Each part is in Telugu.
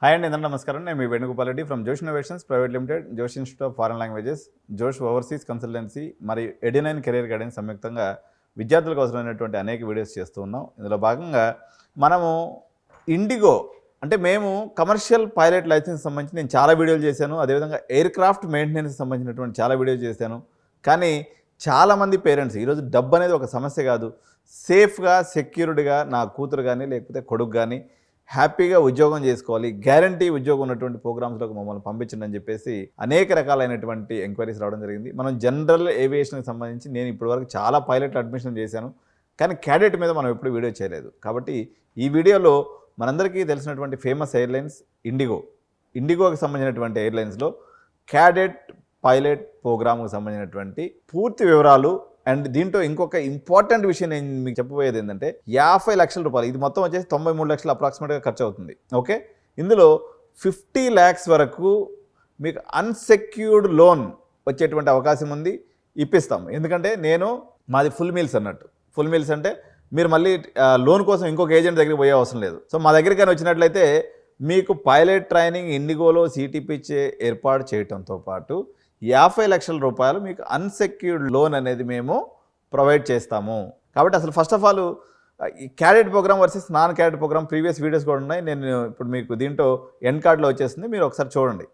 హాయ్ అండి, అందరూ నమస్కారం. నేను మీ వేణుగోపాల్ రెడ్డి ఫ్రమ్ జోష్ ఇన్నోవేషన్స్ ప్రైవేట్ లిమిటెడ్, జోష్ ఇన్స్టిట్యూట్ ఆఫ్ ఫారెన్ లాంగ్వేజెస్, జోష్ ఓవర్సీస్ కన్సల్టెన్సీ మరియు ఎడినైన్ కెరీర్ గైడెన్స్ సంయుక్తంగా విద్యార్థులకు అవసరమైనటువంటి అనేక వీడియోస్ చేస్తూ ఉన్నాం. ఇందులో భాగంగా మనము ఇండిగో అంటే మేము కమర్షియల్ పైలట్ లైసెన్స్ సంబంధించి నేను చాలా వీడియోలు చేశాను. అదేవిధంగా ఎయిర్ క్రాఫ్ట్ మెయింటెనెన్స్ సంబంధించినటువంటి చాలా వీడియోలు చేశాను. కానీ చాలామంది పేరెంట్స్ ఈరోజు డబ్బు అనేది ఒక సమస్య కాదు, సేఫ్గా సెక్యూర్డ్గా నా కూతురు కానీ లేకపోతే కొడుకు కానీ హ్యాపీగా ఉద్యోగం చేసుకోవాలి, గ్యారంటీ ఉద్యోగం ఉన్నటువంటి ప్రోగ్రామ్స్లోకి మమ్మల్ని పంపించండి అని చెప్పేసి అనేక రకాలైనటువంటి ఎంక్వైరీస్ రావడం జరిగింది. మనం జనరల్ ఏవియేషన్కి సంబంధించి నేను ఇప్పటివరకు చాలా పైలట్ అడ్మిషన్ చేశాను, కానీ క్యాడెట్ మీద మనం ఎప్పుడు వీడియో చేయలేదు. కాబట్టి ఈ వీడియోలో మనందరికీ తెలిసినటువంటి ఫేమస్ ఎయిర్లైన్స్ ఇండిగోకి సంబంధించినటువంటి ఎయిర్లైన్స్లో క్యాడెట్ పైలట్ ప్రోగ్రామ్కి సంబంధించినటువంటి పూర్తి వివరాలు అండ్ దీంట్లో ఇంకొక ఇంపార్టెంట్ విషయం నేను మీకు చెప్పబోయేది ఏంటంటే 50 లక్షల రూపాయలు, ఇది మొత్తం వచ్చేసి 93 లక్షలు అప్రాక్సిమేట్గా ఖర్చు అవుతుంది. ఓకే, ఇందులో 50 lakhs వరకు మీకు అన్సెక్యూర్డ్ లోన్ వచ్చేటువంటి అవకాశం ఉంది, ఇప్పిస్తాం. ఎందుకంటే మాది ఫుల్ మీల్స్ అన్నట్టు. ఫుల్ మీల్స్ అంటే మీరు మళ్ళీ లోన్ కోసం ఇంకొక ఏజెంట్ దగ్గరికి పోయే అవసరం లేదు. సో మా దగ్గరికి కానీ వచ్చినట్లయితే మీకు పైలట్ ట్రైనింగ్ ఇండిగోలో CTP ఏర్పాటు చేయడంతో పాటు 50 లక్షల రూపాయలు మీకు అన్సెక్యూర్డ్ లోన్ అనేది మేము ప్రొవైడ్ చేస్తాము. కాబట్టి అసలు ఫస్ట్ ఆఫ్ ఆల్ ఈ cadet programme versus non cadet programme previous videos కూడా ఉన్నాయి. నేను ఇప్పుడు మీకు దీంట్లో ఎండ్ కార్డ్లో వచ్చేసింది, మీరు ఒకసారి చూడండి.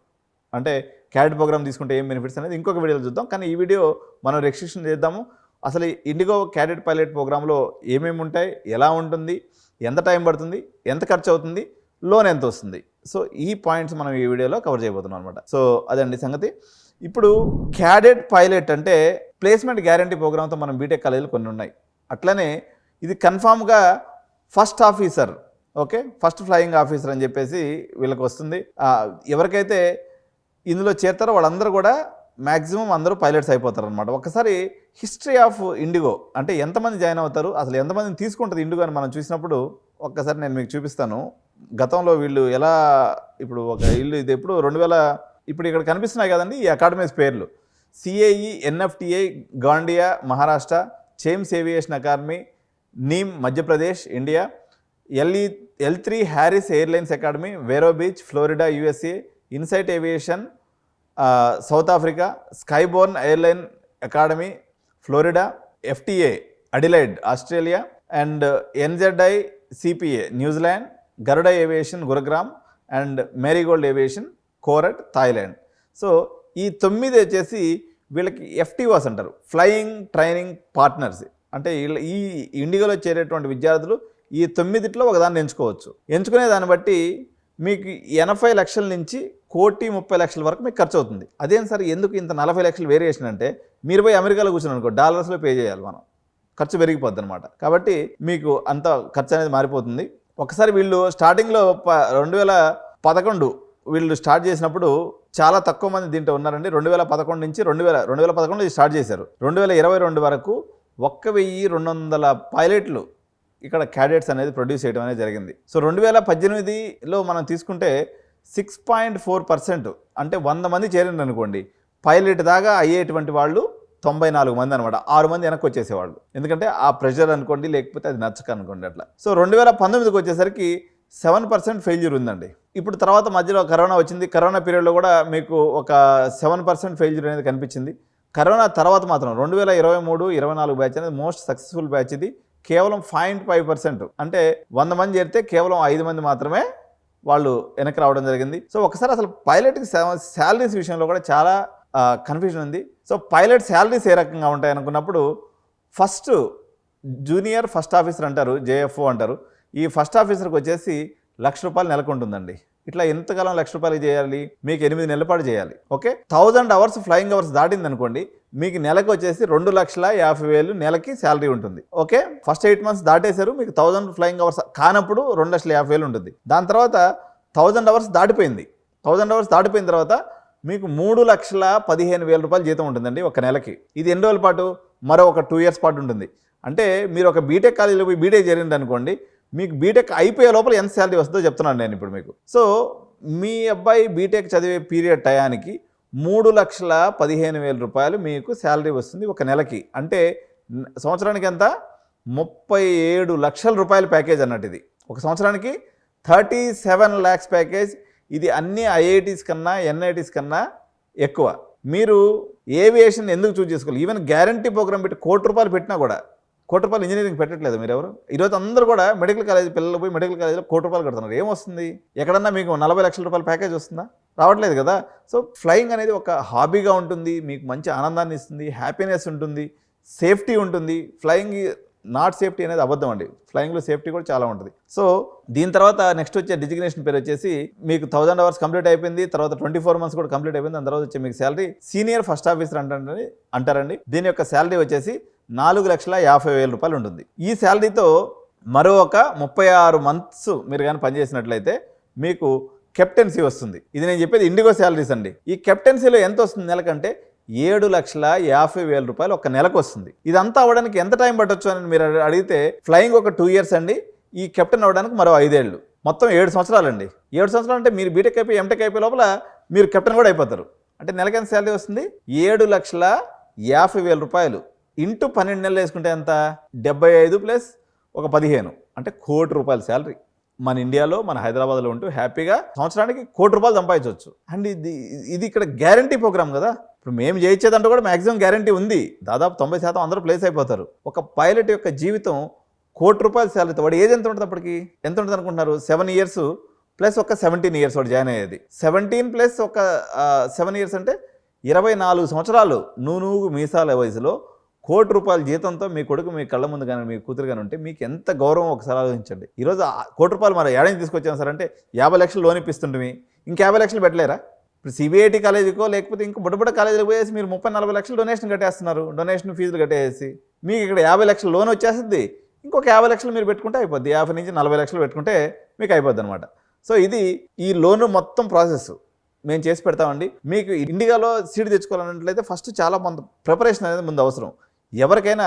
అంటే క్యాడెట్ ప్రోగ్రామ్ తీసుకుంటే ఏం బెనిఫిట్స్ అనేది ఇంకొక వీడియోలో చూద్దాం. కానీ ఈ వీడియో మనం రిస్ట్రిక్షన్ చేద్దాము. అసలు ఇండిగో క్యాడెట్ పైలట్ ప్రోగ్రాంలో ఏమేమి ఉంటాయి, ఎలా ఉంటుంది, ఎంత టైం పడుతుంది, ఎంత ఖర్చు అవుతుంది, లోన్ ఎంత వస్తుంది. సో ఈ పాయింట్స్ మనం ఈ వీడియోలో కవర్ చేయబోతున్నాం అనమాట. సో అదండి సంగతి. ఇప్పుడు క్యాడెట్ పైలట్ అంటే ప్లేస్మెంట్ గ్యారంటీ ప్రోగ్రామ్తో మనం బీటెక్ కాలేజీలు కొన్ని ఉన్నాయి. అట్లనే ఇది కన్ఫామ్గా first officer, okay, first flying officer అని చెప్పేసి వీళ్ళకి వస్తుంది. ఎవరికైతే ఇందులో చేరుతారో వాళ్ళందరూ కూడా మ్యాక్సిమం అందరూ పైలట్స్ అయిపోతారు అనమాట. ఒకసారి హిస్టరీ ఆఫ్ ఇండిగో అంటే ఎంతమంది జాయిన్ అవుతారు, అసలు ఎంతమందిని తీసుకుంటుంది ఇండిగో అని మనం చూసినప్పుడు ఒక్కసారి నేను మీకు చూపిస్తాను. గతంలో వీళ్ళు ఎలా ఇప్పుడు ఒక ఇల్లు ఇది ఎప్పుడు 2000 ఇప్పుడు ఇక్కడ కనిపిస్తున్నాయి కదండి ఈ అకాడమీస్ పేర్లు: CAE NFTA Gondia Maharashtra, Chimes aviation academy నీమ్ Madhya Pradesh India, L3 Harris airlines academy Vero Beach Florida USA, Insight aviation South Africa, Skyborne airline academy Florida, FTA Adelaide Australia and NZI CPA New Zealand, Garuda aviation Gurugram and Marigold aviation Korat Thailand. So ఈ 9 వచ్చేసి వీళ్ళకి FTOs అంటారు, ఫ్లయింగ్ ట్రైనింగ్ పార్ట్నర్స్. అంటే ఈ ఇండిగోలో చేరేటువంటి విద్యార్థులు ఈ 9లో ఒకదాన్ని ఎంచుకోవచ్చు. ఎంచుకునే దాన్ని బట్టి మీకు 80 లక్షల నుంచి 1,30,00,000 వరకు మీకు ఖర్చు అవుతుంది. అదేం సార్ ఎందుకు ఇంత 40 లక్షలు వేరియేషన్ అంటే, మీరు పోయి అమెరికాలో కూర్చుని అనుకో డాలర్స్లో పే చేయాలి, మనం ఖర్చు పెరిగిపోద్ది అనమాట. కాబట్టి మీకు అంత ఖర్చు అనేది మారిపోతుంది. ఒకసారి వీళ్ళు స్టార్టింగ్లో 2011 వీళ్ళు స్టార్ట్ చేసినప్పుడు చాలా తక్కువ మంది దీంట్లో ఉన్నారండి. 2011 నుంచి 2011 స్టార్ట్ చేశారు. 2022 వరకు 1,200 పైలట్లు ఇక్కడ క్యాడెట్స్ అనేది ప్రొడ్యూస్ చేయడం అనేది జరిగింది. సో 2018లో మనం తీసుకుంటే 6.4%, అంటే 100 మంది చేరింది అనుకోండి, పైలట్ దాకా అయ్యేటువంటి వాళ్ళు 94 మంది అనమాట. 6 మంది వెనక్కి వచ్చేసేవాళ్ళు, ఎందుకంటే ఆ ప్రెషర్ అనుకోండి, లేకపోతే అది నచ్చక అనుకోండి అట్లా. సో 2019కి వచ్చేసరికి 7% ఫెయిల్యూర్ ఉందండి. ఇప్పుడు తర్వాత మధ్యలో కరోనా వచ్చింది. కరోనా పీరియడ్లో కూడా మీకు ఒక 7% ఫెయిల్యూర్ అనేది కనిపించింది. కరోనా తర్వాత మాత్రం 2023-24 బ్యాచ్ అనేది మోస్ట్ సక్సెస్ఫుల్ బ్యాచ్. ఇది కేవలం 0.5%, అంటే 100 మంది చేరితే కేవలం 5 మంది మాత్రమే వాళ్ళు వెనక్కి రావడం జరిగింది. సో ఒకసారి అసలు పైలట్కి శాలరీస్ విషయంలో కూడా చాలా కన్ఫ్యూజన్ ఉంది. సో పైలట్ శాలరీస్ ఏ రకంగా ఉంటాయి అనుకున్నప్పుడు, ఫస్ట్ జూనియర్ ఫస్ట్ ఆఫీసర్ అంటారు, JFO అంటారు. ఈ ఫస్ట్ ఆఫీసర్కి వచ్చేసి ₹1,00,000 నెలకు ఉంటుందండి. ఇట్లా ఎంతకాలం ₹1,00,000 చేయాలి, మీకు 8 నెలల పాటు చేయాలి. ఓకే, 1000 అవర్స్ ఫ్లయింగ్ అవర్స్ దాటింది అనుకోండి, మీకు నెలకు వచ్చేసి 2,50,000 నెలకి శాలరీ ఉంటుంది. ఓకే, ఫస్ట్ 8 months దాటేశారు, మీకు 1000 ఫ్లయింగ్ అవర్స్ కానప్పుడు 2,50,000 ఉంటుంది. దాని తర్వాత 1000 అవర్స్ దాటిపోయింది. 1000 అవర్స్ దాటిపోయిన తర్వాత మీకు ₹3,15,000 జీతం ఉంటుందండి ఒక నెలకి. ఇది ఎన్ని రోజుల పాటు? మరో ఒక 2 years పాటు ఉంటుంది. అంటే మీరు ఒక బీటెక్ కాలేజీలో పోయి బీటెక్ చేరింది అనుకోండి, మీకు బీటెక్ అయిపోయే లోపల ఎంత శాలరీ వస్తుందో చెప్తున్నాను నేను ఇప్పుడు మీకు. సో మీ అబ్బాయి బీటెక్ చదివే పీరియడ్ టయానికి ₹3,15,000 మీకు శాలరీ వస్తుంది ఒక నెలకి. అంటే సంవత్సరానికి ఎంత? 37 లక్షల రూపాయల ప్యాకేజ్ అన్నట్టు. ఇది ఒక సంవత్సరానికి 37 lakhs ప్యాకేజ్ ఇది అన్ని ఐఐటీస్ కన్నా ఎన్ఐటీస్ కన్నా ఎక్కువ. మీరు ఏవియేషన్ ఎందుకు చూస్ చేసుకోవాలి? ఈవెన్ గ్యారంటీ ప్రోగ్రామ్ పెట్టి ₹1,00,00,000 పెట్టినా కూడా ₹1,00,00,000 ఇంజనీరింగ్ పెట్టట్లేదు మీరు ఎవరు? ఈరోజు అందరూ కూడా మెడికల్ కాలేజ్ పిల్లలు పోయి మెడికల్ కాలేజీలో ₹1,00,00,000 కడుతున్నారు. ఏమొస్తుంది? ఎక్కడన్నా మీకు ₹40 లక్షల ప్యాకేజ్ వస్తుందా? రావట్లేదు కదా. సో ఫ్లయింగ్ అనేది ఒక హాబీగా ఉంటుంది, మీకు మంచి ఆనందాన్ని ఇస్తుంది, హ్యాపీనెస్ ఉంటుంది, సేఫ్టీ ఉంటుంది. ఫ్లయింగ్ నాట్ సేఫ్టీ అనేది అబద్ధం అండి. ఫ్లయింగ్లో సేఫ్టీ కూడా చాలా ఉంటుంది. సో దీని తర్వాత నెక్స్ట్ వచ్చే డిజిగ్నేషన్ పేరు వచ్చేసి మీకు 1000 hours కంప్లీట్ అయిపోయింది, తర్వాత 24 months కూడా కంప్లీట్ అయిపోయింది. దాని తర్వాత వచ్చే మీకు శాలరీ సీనియర్ ఫస్ట్ ఆఫీసర్ అంటారండి. దీని యొక్క శాలరీ వచ్చేసి ₹4,50,000 ఉంటుంది. ఈ శాలరీతో మరో ఒక 36 months మీరు కానీ పనిచేసినట్లయితే మీకు కెప్టెన్సీ వస్తుంది. ఇది నేను చెప్పేది ఇండిగో శాలరీస్ అండి. ఈ కెప్టెన్సీలో ఎంత వస్తుంది నెలకంటే ₹7,50,000 ఒక నెలకు వస్తుంది. ఇదంతా అవ్వడానికి ఎంత టైం పట్టొచ్చు అని మీరు అడిగితే ఫ్లయింగ్ ఒక 2 years అండి, ఈ కెప్టెన్ అవ్వడానికి మరో 5 ఏళ్ళు, మొత్తం 7 సంవత్సరాలు అండి. 7 సంవత్సరాలు అంటే మీరు బీటెక్ అయిపోయి ఎంటెక్ అయిపోయే లోపల మీరు కెప్టెన్ కూడా అయిపోతారు. అంటే నెలకి ఎంత శాలరీ వస్తుంది? ₹7,50,000 ఇంటూ 12 నెలలు వేసుకుంటే ఎంత? 75 ప్లస్ ఒక 15 అంటే ₹1,00,00,000 శాలరీ. మన ఇండియాలో మన హైదరాబాద్లో ఉంటూ హ్యాపీగా సంవత్సరానికి ₹1,00,00,000 సంపాదించవచ్చు. అండ్ ఇది ఇక్కడ గ్యారంటీ ప్రోగ్రామ్ కదా. ఇప్పుడు మేము చేయించేదంటే కూడా మ్యాక్సిమం గ్యారంటీ ఉంది. దాదాపు 90% అందరూ ప్లేస్ అయిపోతారు. ఒక పైలట్ యొక్క జీవితం ₹1,00,00,000 శాలరీతో వాడు ఏజ్ ఎంత ఉంటుంది? అప్పటికి ఎంత ఉంటుంది అనుకుంటున్నారు? 7 years ప్లస్ ఒక 17 years వాడు జాయిన్ అయ్యేది. 17 ప్లస్ ఒక 7 years అంటే 24 సంవత్సరాలు నూనూగు మీసాల వయసులో ₹1,00,00,000 జీతంతో మీ కొడుకు మీ కళ్ళ ముందు కానీ మీ కూతురు కానీ ఉంటే మీకు ఎంత గౌరవం ఒకసారి ఆలోచించండి. ఈరోజు ₹1,00,00,000 మరి ఏడాది తీసుకొచ్చాం సార్ అంటే 50 లక్షలు లోన్ ఇప్పిస్తుంటే ఇంక 50 లక్షలు పెట్టలేరా? ఇప్పుడు సిబిఐటి కాలేజీకో లేకపోతే ఇంకో బుడ్డ కాలేజీకి పోయేసి మీరు 30-40 లక్షలు డొనేషన్ కట్టేస్తున్నారు. డొనేషన్ ఫీజులు కట్టేసి మీకు ఇక్కడ 50 లక్షలు లోన్ వచ్చేస్తుంది. ఇంకొక 50 లక్షలు మీరు పెట్టుకుంటే అయిపోద్ది. 50 నుంచి 40 లక్షలు పెట్టుకుంటే మీకు అయిపోద్ది అనమాట. సో ఇది ఈ లోన్ మొత్తం ప్రాసెస్ మేము చేసి పెడతామండి. మీకు ఇండియాలో సీట్ తెచ్చుకోవాలన్నట్లయితే ఫస్ట్ చాలా ప్రిపరేషన్ అనేది ముందు అవసరం. ఎవరికైనా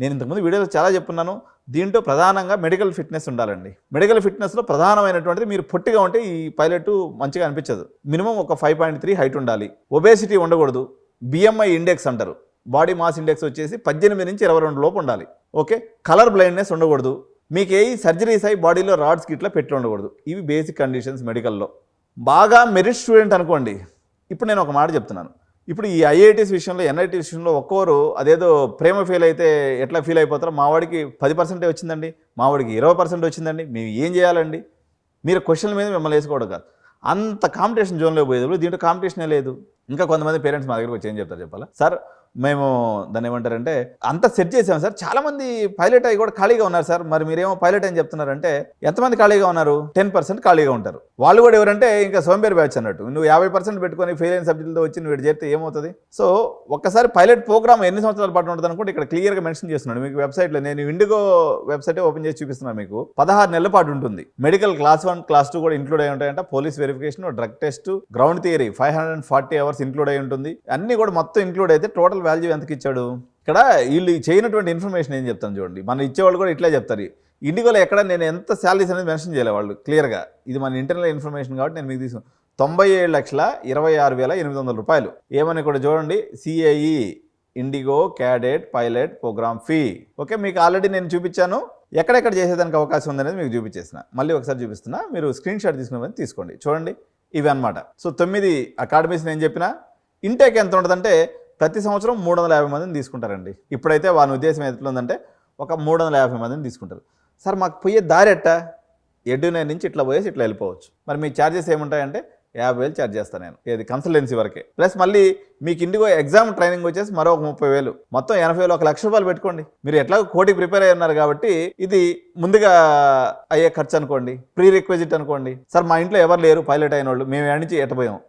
నేను ఇంతకుముందు వీడియోలో చాలా చెప్పున్నాను. దీంట్లో ప్రధానంగా మెడికల్ ఫిట్నెస్ ఉండాలండి. మెడికల్ ఫిట్నెస్లో ప్రధానమైనటువంటిది మీరు పొట్టిగా ఉంటే ఈ పైలట్ మంచిగా అనిపించదు. మినిమం ఒక 5.3 హైట్ ఉండాలి. ఒబేసిటీ ఉండకూడదు. బిఎంఐ ఇండెక్స్ అంటారు, బాడీ మాస్ ఇండెక్స్ వచ్చేసి 18 నుంచి 22 లోపు ఉండాలి. ఓకే. కలర్ బ్లైండ్నెస్ ఉండకూడదు. మీకు ఏ సర్జరీస్ అయ్యి బాడీలో రాడ్స్కి ఇట్లా పెట్టి ఉండకూడదు. ఇవి బేసిక్ కండిషన్స్ మెడికల్లో. బాగా మెరిట్ స్టూడెంట్ అనుకోండి. ఇప్పుడు నేను ఒక మాట చెప్తున్నాను. ఇప్పుడు ఈ ఐఐటీస్ విషయంలో ఎన్ఐటీ విషయంలో ఒక్కోరు అదేదో ప్రేమ ఫెయిల్ అయితే ఎట్లా ఫీల్ అయిపోతారో, మావాడికి 10% వచ్చిందండి, మావాడికి 20% వచ్చిందండి, మేము ఏం చేయాలండి? మీరు క్వశ్చన్ల మీద మిమ్మల్ని వేసుకోవడం కాదు. అంత కాంపిటీషన్ జోన్లో పోయేది. దీంట్లో కాంపిటీషనే లేదు. ఇంకా కొంతమంది పేరెంట్స్ మా దగ్గరకు వచ్చి ఏం చెప్తారు చెప్పాలా? సార్ మేము దాన్ని ఏమంటారంటే అంతా సెట్ చేసాం సార్, చాలామంది పైలట్ అయ్యి కూడా ఖాళీగా ఉన్నారు సార్, మరి మీరేమో పైలట్ అని చెప్తున్నారంటే ఎంతమంది ఖాళీగా ఉన్నారు? 10% ఖాళీగా ఉంటారు. వాళ్ళు కూడా ఎవరంటే ఇంకా సోంబేర్ బ్యాచ్ అన్నట్టు. నువ్వు 50% పెట్టుకొని ఫెయిల్ అయిన సబ్జెక్టులతో వచ్చి నువ్వు చేస్తే ఏమవుతుంది? సో ఒక్కసారి పైలట్ ప్రోగ్రామ్ ఎన్ని సంవత్సరాల పాటు ఉంటుంది అనుకుంటే ఇక్కడ క్లియర్గా మెన్షన్ చేస్తున్నాడు మీకు వెబ్సైట్లో. నేను ఇండిగో వెబ్సైట్ ఓపెన్ చేసి చూపిస్తున్నాను. మీకు 16 నెలల పాటు ఉంటుంది. మెడికల్ క్లాస్ 1 క్లాస్ 2 కూడా ఇంక్లూడ్ అయి ఉంటాయంట. Police verification, drug test, ground theory 540 hours include అయి ఉంటుంది. అన్ని కూడా మొత్తం ఇంక్లూడ్ అయితే టోటల్ వాల్యూ ఎంతకి ఇచ్చాడు? ఇక్కడ వీళ్ళు చేయనటువంటి ఇన్ఫర్మేషన్ ఏం చెప్తాను చూడండి. మన ఇచ్చేవాళ్ళు కూడా ఇట్లా చెప్తారు. ఇండిగోలో ఎక్కడ నేను ఎంత శాలరీస్ అనేది మెన్షన్ చేయలే వాళ్ళు క్లియర్గా. ఇది మన ఇంటర్నల్ ఇన్ఫర్మేషన్ కాబట్టి నేను మీకు తీసుకున్నాను. ₹97,26,800 ఏమని కూడా చూడండి. CIE IndiGo cadet pilot programme fee. Okay. మీకు ఆల్రెడీ నేను చూపించాను ఎక్కడెక్కడ చేసేదానికి అవకాశం ఉందనేది మీకు చూపించేసిన. మళ్ళీ ఒకసారి చూపిస్తున్నా, మీరు స్క్రీన్ షాట్ తీసుకుని తీసుకోండి. చూడండి ఇవి అనమాట. సో 9 అకాడమీస్ నేను చెప్పిన. ఇంటేక్ ఎంత ఉంటుందంటే ప్రతి సంవత్సరం 350 మందిని తీసుకుంటారండి. ఇప్పుడైతే వాళ్ళ ఉద్దేశం ఎట్లా ఉందంటే ఒక 350 మందిని తీసుకుంటారు. సార్ మాకు పోయే దారి ఎట్టా? ఎడ్యునైన్ నుంచి ఇట్లా పోయేసి ఇట్లా వెళ్ళిపోవచ్చు. మరి మీ ఛార్జెస్ ఏముంటాయంటే 50,000 ఛార్జ్ చేస్తాను నేను. ఏది కన్సల్టెన్సీ వరకే. ప్లస్ మళ్ళీ మీకు ఇండిగో ఎగ్జామ్ ట్రైనింగ్ వచ్చేసి మరో ఒక 30,000, మొత్తం 80,000, ₹1,00,000 పెట్టుకోండి. మీరు ఎట్లా కోటికి ప్రిపేర్ అయ్యి ఉన్నారు కాబట్టి ఇది ముందుగా అయ్యే ఖర్చు అనుకోండి, ప్రీ రిక్వెజిట్ అనుకోండి. సార్ మా ఇంట్లో ఎవరు లేరు పైలట్ అయిన వాళ్ళు, మేము నుంచి ఎట్టపోయాం,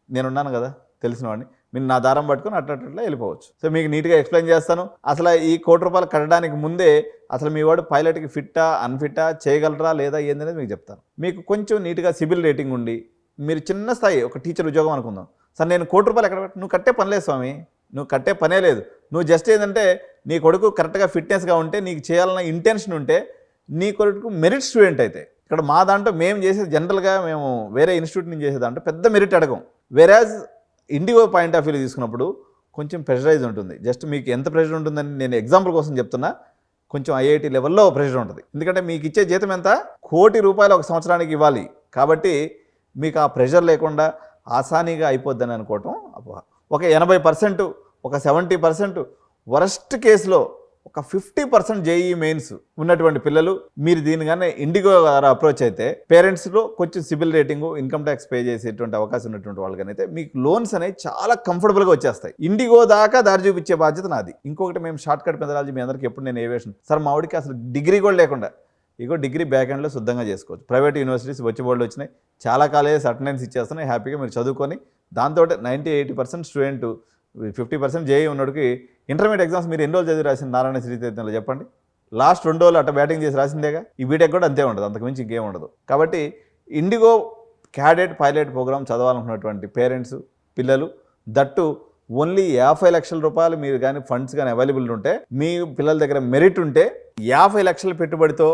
నేనున్నాను కదా తెలిసిన వాడిని, మీరు నా దారం పట్టుకొని అట్లా వెళ్ళిపోవచ్చు. సో మీకు నీట్గా ఎక్స్ప్లెయిన్ చేస్తాను. అసలు ఈ ₹1,00,00,000 కట్టడానికి ముందే అసలు మీ వాడు పైలట్కి ఫిట్టా అన్ఫిట్టా, చేయగలరా లేదా ఏందనేది మీకు చెప్తాను. మీకు కొంచెం నీట్గా సిబిల్ రేటింగ్ ఉండి మీరు చిన్న స్థాయి ఒక టీచర్ ఉద్యోగం అనుకుందాం. సార్ నేను ₹1,00,00,000 ఎక్కడ నువ్వు కట్టే పనిలేదు స్వామి, నువ్వు కట్టే పనే లేదు. నువ్వు జస్ట్ ఏంటంటే నీ కొడుకు కరెక్ట్గా ఫిట్నెస్గా ఉంటే, నీకు చేయాలన్న ఇంటెన్షన్ ఉంటే, నీ కొడుకు మెరిట్ స్టూడెంట్ అయితే. ఇక్కడ మా దాంట్లో మేము చేసేది జనరల్గా మేము వేరే ఇన్స్టిట్యూట్ నుంచి చేసేదాంట్లో పెద్ద మెరిట్ అడగం. వేరాజ్ ఇండిగో పాయింట్ ఆఫ్ వ్యూలో తీసుకున్నప్పుడు కొంచెం ప్రెషరైజ్ ఉంటుంది. జస్ట్ మీకు ఎంత ప్రెషర్ ఉంటుందని నేను ఎగ్జాంపుల్ కోసం చెప్తున్నా. కొంచెం ఐఐటి లెవెల్లో ప్రెషర్ ఉంటుంది. ఎందుకంటే మీకు ఇచ్చే జీతం ఎంత? ₹1,00,00,000 ఒక సంవత్సరానికి ఇవ్వాలి. కాబట్టి మీకు ఆ ప్రెషర్ లేకుండా ఆసానీగా అయిపోద్దని అనుకోవటం అపోహ. ఒక 80%, ఒక 70%, వరస్ట్ కేసులో ఒక 50% జేఈ మెయిన్స్ ఉన్నటువంటి పిల్లలు మీరు దీని కానీ ఇండిగో ద్వారా అప్రోచ్ అయితే పేరెంట్స్లో కొంచెం CIBIL rating, income tax pay చేసేటువంటి అవకాశం ఉన్నటువంటి వాళ్ళకనైతే మీకు లోన్స్ అనేవి చాలా కంఫర్టబుల్గా వచ్చేస్తాయి. ఇండిగో దాకా దారి చూపించే బాధ్యత నాది. ఇంకొకటి, మేము షార్ట్ కట్ మెథడాలజీ మీ అందరికీ ఎప్పుడు నేను ఏవియేషన్ సార్ మా వాడికి అసలు డిగ్రీ కూడా లేకుండా ఇగో డిగ్రీ బ్యాక్ ఎండ్లో శుద్ధంగా చేసుకోవచ్చు. ప్రైవేట్ యూనివర్సిటీస్ వచ్చి బోర్డులు వచ్చినాయి, చాలా కాలేజెస్ అటెండెన్స్ ఇచ్చేస్తున్నాయి. హ్యాపీగా మీరు చదువుకొని దాంతో 90-80% స్టూడెంట్, 50% జేఈ ఉన్నోడికి ఇంటర్మీడియట్ ఎగ్జామ్స్ మీరు ఎన్ని రోజులు చదివి రాసింది నారాయణ శ్రీచైతన్యలో చెప్పండి? లాస్ట్ 2 రోజులు అట్ట బ్యాటింగ్ చేసి రాసిందేగా. ఈ బీటెక్ కూడా అంతే ఉండదు, అంతకుమించి ఇంకేం ఉండదు. కాబట్టి ఇండిగో క్యాడెట్ పైలట్ ప్రోగ్రామ్ చదవాలనుకున్నటువంటి పేరెంట్స్, పిల్లలు, దట్టు ఓన్లీ 50 లక్షల రూపాయలు మీరు కానీ ఫండ్స్ కానీ అవైలబుల్ ఉంటే, మీ పిల్లల దగ్గర మెరిట్ ఉంటే 50 లక్షల పెట్టుబడితో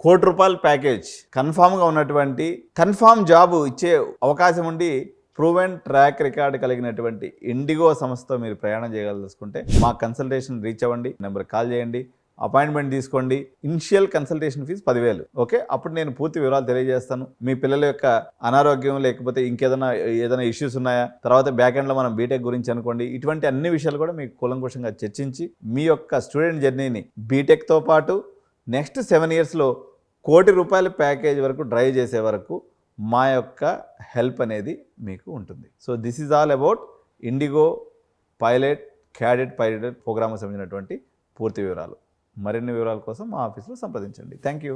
₹1,00,00,000 ప్యాకేజ్ కన్ఫామ్గా ఉన్నటువంటి కన్ఫామ్ జాబు ఇచ్చే అవకాశం ఉండి ప్రూవెన్ ట్రాక్ రికార్డ్ కలిగినటువంటి ఇండిగో సంస్థతో మీరు ప్రయాణం చేయగలుసుకుంటే మా కన్సల్టేషన్ రీచ్ అవ్వండి, నెంబర్ కాల్ చేయండి, అపాయింట్మెంట్ తీసుకోండి. Initial consultation fees 10,000. ఓకే, అప్పుడు నేను పూర్తి వివరాలు తెలియజేస్తాను. మీ పిల్లల యొక్క అనారోగ్యం లేకపోతే ఏదైనా ఇష్యూస్ ఉన్నాయా, తర్వాత బ్యాక్ ఎండ్లో మనం బీటెక్ గురించి అనుకోండి, ఇటువంటి అన్ని విషయాలు కూడా మీకు కూలంకుషంగా చర్చించి మీ యొక్క స్టూడెంట్ జర్నీని బీటెక్తో పాటు నెక్స్ట్ 7 ఇయర్స్లో ₹1,00,00,000 ప్యాకేజ్ వరకు డ్రైవ్ చేసే వరకు మా యొక్క హెల్ప్ అనేది మీకు ఉంటుంది. So this is all about IndiGo pilot cadet pilot ప్రోగ్రామ్కి సంబంధించినటువంటి పూర్తి వివరాలు. మరిన్ని వివరాల కోసం మా ఆఫీస్లో సంప్రదించండి. Thank you.